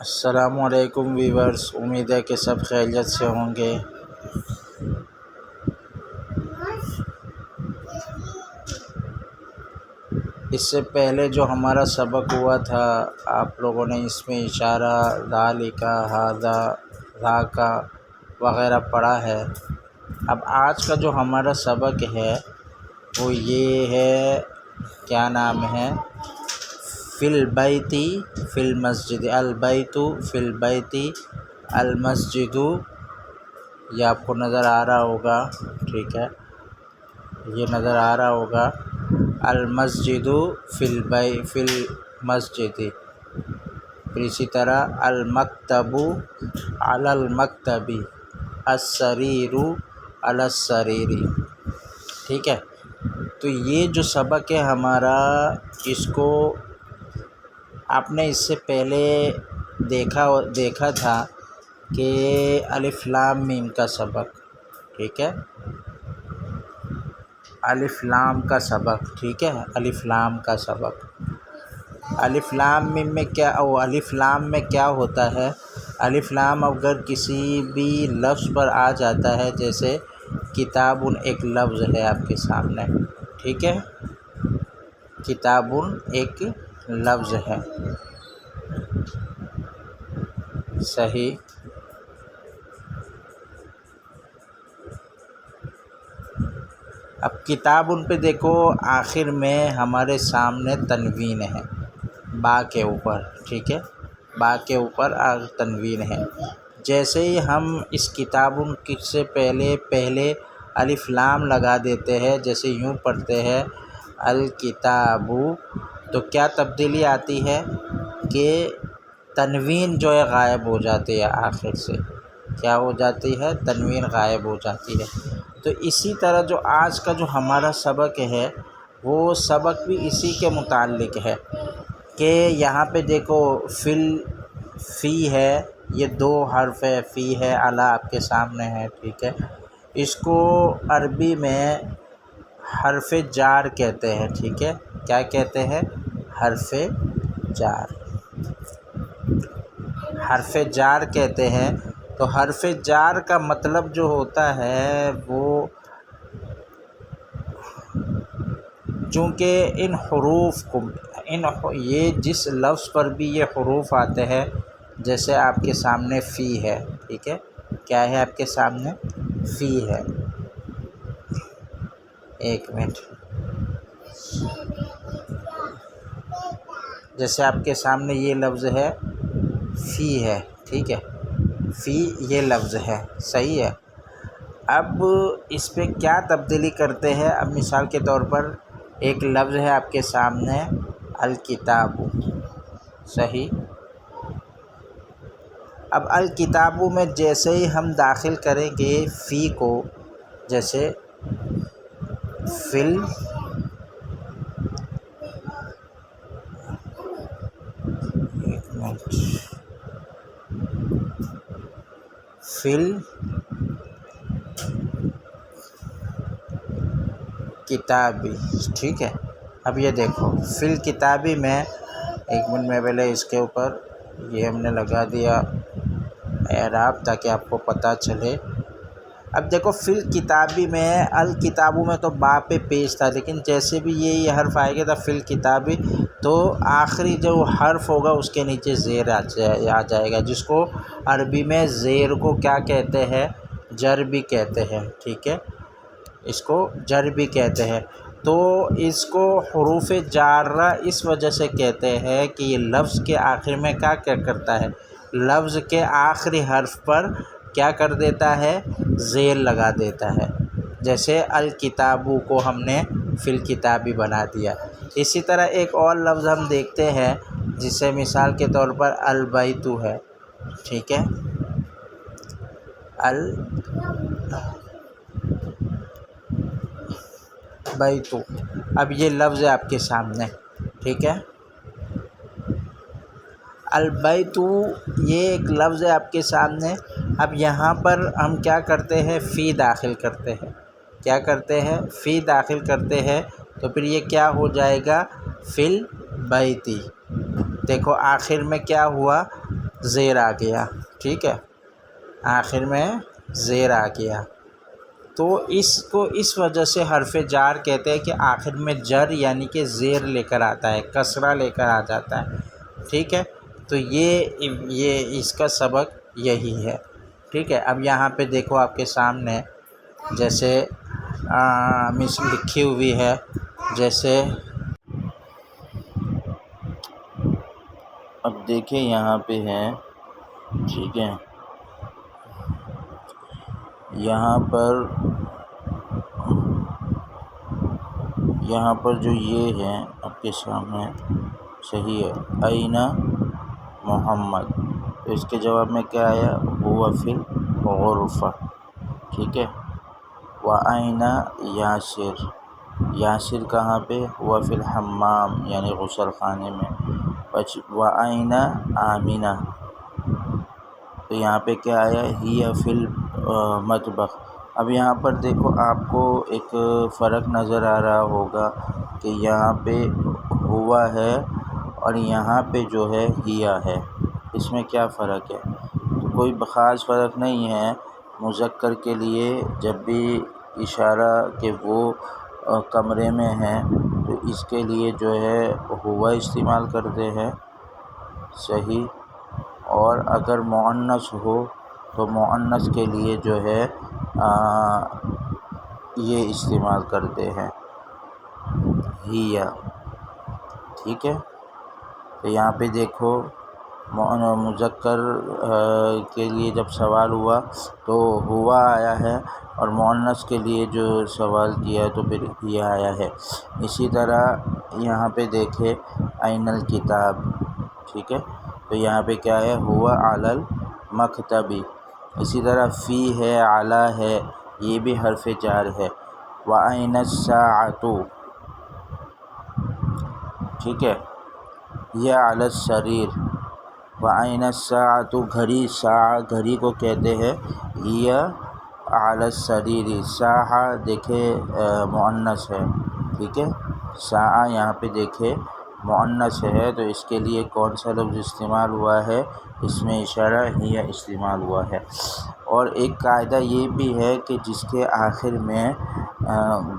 السلام علیکم ویورز، امید ہے کہ سب خیریت سے ہوں گے۔ اس سے پہلے جو ہمارا سبق ہوا تھا آپ لوگوں نے اس میں اشارہ، ذالک، ھذا، ذاک وغیرہ پڑھا ہے۔ اب آج کا جو ہمارا سبق ہے وہ یہ ہے، کیا نام ہے، فی البیت فی المسجد، البیت فی البیت المسجد، یہ آپ کو نظر آ رہا ہوگا، ٹھیک ہے، یہ نظر آ رہا ہوگا، المسجد فی المسجد۔ پھر اسی طرح المکتب علی المکتب، السریر علی السریر، ٹھیک ہے۔ تو یہ جو سبق ہے ہمارا، اس کو آپ نے اس سے پہلے دیکھا تھا کہ الف لام میم کا سبق، ٹھیک ہے، الف لام کا سبق، ٹھیک ہے، الف لام کا سبق۔ الف لام میم میں کیا، الف لام میں کیا ہوتا ہے؟ الف لام اگر کسی بھی لفظ پر آ جاتا ہے، جیسے کتاب ایک لفظ ہے آپ کے سامنے، ٹھیک ہے، کتاب ایک لفظ ہے، صحیح۔ اب کتاب پہ دیکھو، آخر میں ہمارے سامنے تنوین ہے با کے اوپر، ٹھیک ہے، با کے اوپر تنوین ہے۔ جیسے ہی ہم اس کتاب سے پہلے الف لام لگا دیتے ہیں، جیسے یوں پڑھتے ہیں الکتاب، تو کیا تبدیلی آتی ہے کہ تنوین جو ہے غائب ہو جاتی ہے، آخر سے کیا ہو جاتی ہے، تنوین غائب ہو جاتی ہے۔ تو اسی طرح جو آج کا جو ہمارا سبق ہے وہ سبق بھی اسی کے متعلق ہے کہ یہاں پہ دیکھو فی ہے، یہ دو حرف ہے، فی ہے، اعلیٰ آپ کے سامنے ہے، ٹھیک ہے۔ اس کو عربی میں حرف جار کہتے ہیں، ٹھیک ہے، کیا کہتے ہیں، حرف جار، حرف جار کہتے ہیں۔ تو حرف جار کا مطلب جو ہوتا ہے وہ، چونکہ ان حروف کو یہ جس لفظ پر بھی یہ حروف آتے ہیں، جیسے آپ کے سامنے فی ہے، ٹھیک ہے، کیا ہے آپ کے سامنے، فی ہے، ایک منٹ، جیسے آپ کے سامنے یہ لفظ ہے فی ہے، ٹھیک ہے، فی یہ لفظ ہے، صحیح ہے۔ اب اس پہ کیا تبدیلی کرتے ہیں؟ اب مثال کے طور پر ایک لفظ ہے آپ کے سامنے الکتاب، صحیح۔ اب الکتاب میں جیسے ہی ہم داخل کریں گے فی کو، جیسے کتابی، ٹھیک ہے۔ اب یہ دیکھو فی الکتابی میں، ایک منٹ میں پہلے اس کے اوپر یہ ہم نے لگا دیا اعراب تاکہ آپ کو پتہ چلے۔ اب دیکھو فی الکتابی میں، الکتابوں میں تو با پہ پیش تھا، لیکن جیسے بھی یہ حرف آئے گا تھا فی الکتابی، تو آخری جو حرف ہوگا اس کے نیچے زیر آ جائے گا، جس کو عربی میں زیر کو کیا کہتے ہیں، جر بھی کہتے ہیں، ٹھیک ہے، اس کو جر بھی کہتے ہیں۔ تو اس کو حروف جارہ اس وجہ سے کہتے ہیں کہ یہ لفظ کے آخر میں کیا کرتا ہے، لفظ کے آخری حرف پر کیا کر دیتا ہے، زیر لگا دیتا ہے۔ جیسے الکتابو کو ہم نے فی الکتابی بنا دیا۔ اسی طرح ایک اور لفظ ہم دیکھتے ہیں، جسے مثال کے طور پر البیت ہے، ٹھیک ہے، البیت، اب یہ لفظ ہے آپ کے سامنے، ٹھیک ہے، البیت، یہ ایک لفظ ہے آپ کے سامنے۔ اب یہاں پر ہم کیا کرتے ہیں، فی داخل کرتے ہیں، کیا کرتے ہیں، فی داخل کرتے ہیں، تو پھر یہ کیا ہو جائے گا، فی البیت۔ دیکھو آخر میں کیا ہوا، زیر آ گیا، ٹھیک ہے، آخر میں زیر آ گیا، تو اس کو اس وجہ سے حرف جار کہتے ہیں کہ آخر میں جر یعنی کہ زیر لے کر آتا ہے، کسرہ لے کر آ جاتا ہے، ٹھیک ہے، تو یہ اس کا سبق یہی ہے، ٹھیک ہے۔ اب یہاں پہ دیکھو آپ کے سامنے جیسے مثل لکھی ہوئی ہے، جیسے اب دیکھیں یہاں پہ ہے، ٹھیک ہے، یہاں پر جو یہ ہے آپ کے سامنے صحیح ہے، اینہ محمد، تو اس کے جواب میں کیا آیا، ہو فی الغرفہ، ٹھیک ہے، وَأَيْنَ یاسر، یاسر کہاں پہ، ہو فی الحمام یعنی غسل خانے میں، وَأَيْنَ آمنہ، تو یہاں پہ کیا آیا، ہی فی المطبخ۔ اب یہاں پر دیکھو آپ کو ایک فرق نظر آ رہا ہوگا کہ یہاں پہ ہوا ہے اور یہاں پہ جو ہے ہیا ہے، اس میں کیا فرق ہے، تو کوئی خاص فرق نہیں ہے۔ مذکر کے لیے جب بھی اشارہ کہ وہ کمرے میں ہیں تو اس کے لیے جو ہے ہوا استعمال کرتے ہیں، صحیح، اور اگر مؤنث ہو تو مؤنث کے لیے جو ہے یہ استعمال کرتے ہیں ہیا، ٹھیک ہے۔ تو یہاں پہ دیکھو مذکر کے لیے جب سوال ہوا تو ہوا آیا ہے، اور مؤنث کے لیے جو سوال کیا ہے تو پھر یہ آیا ہے۔ اسی طرح یہاں پہ دیکھے این الکتاب، ٹھیک ہے، تو یہاں پہ کیا ہے، ہوا علی المکتب، اسی طرح فی ہے، علی ہے، یہ بھی حرف جار ہے، وَأَيْنَ السَّاعَةُ، ٹھیک ہے، یہ علی السریر، وَأَيْنَ السَّاعَةُ، گھڑی، ساعہ گھڑی کو کہتے ہیں، یہ علی السریر، ساعہ دیکھے مؤنث ہے، ٹھیک ہے، ساعہ یہاں پہ دیکھے مؤنث ہے، تو اس کے لیے کون سا لفظ استعمال ہوا ہے، اس میں اشارہ ہی استعمال ہوا ہے۔ اور ایک قاعدہ یہ بھی ہے کہ جس کے آخر میں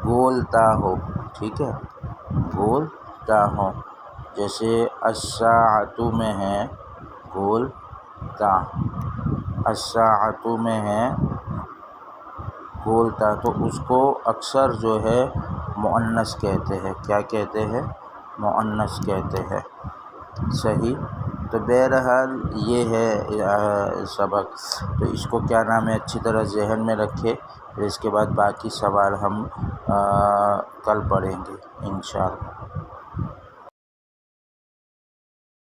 گول تا ہو، ٹھیک ہے، گول تا ہو، جیسے الساعۃ میں ہے گول تا، الساعۃ میں ہے گول تا، تو اس کو اکثر جو ہے مؤنث کہتے ہیں، کیا کہتے ہیں، مؤنث کہتے ہیں، صحیح۔ تو بہرحال یہ ہے سبق، تو اس کو کیا نام ہے اچھی طرح ذہن میں رکھے، پھر اس کے بعد باقی سوال ہم کل پڑھیں گے انشاءاللہ۔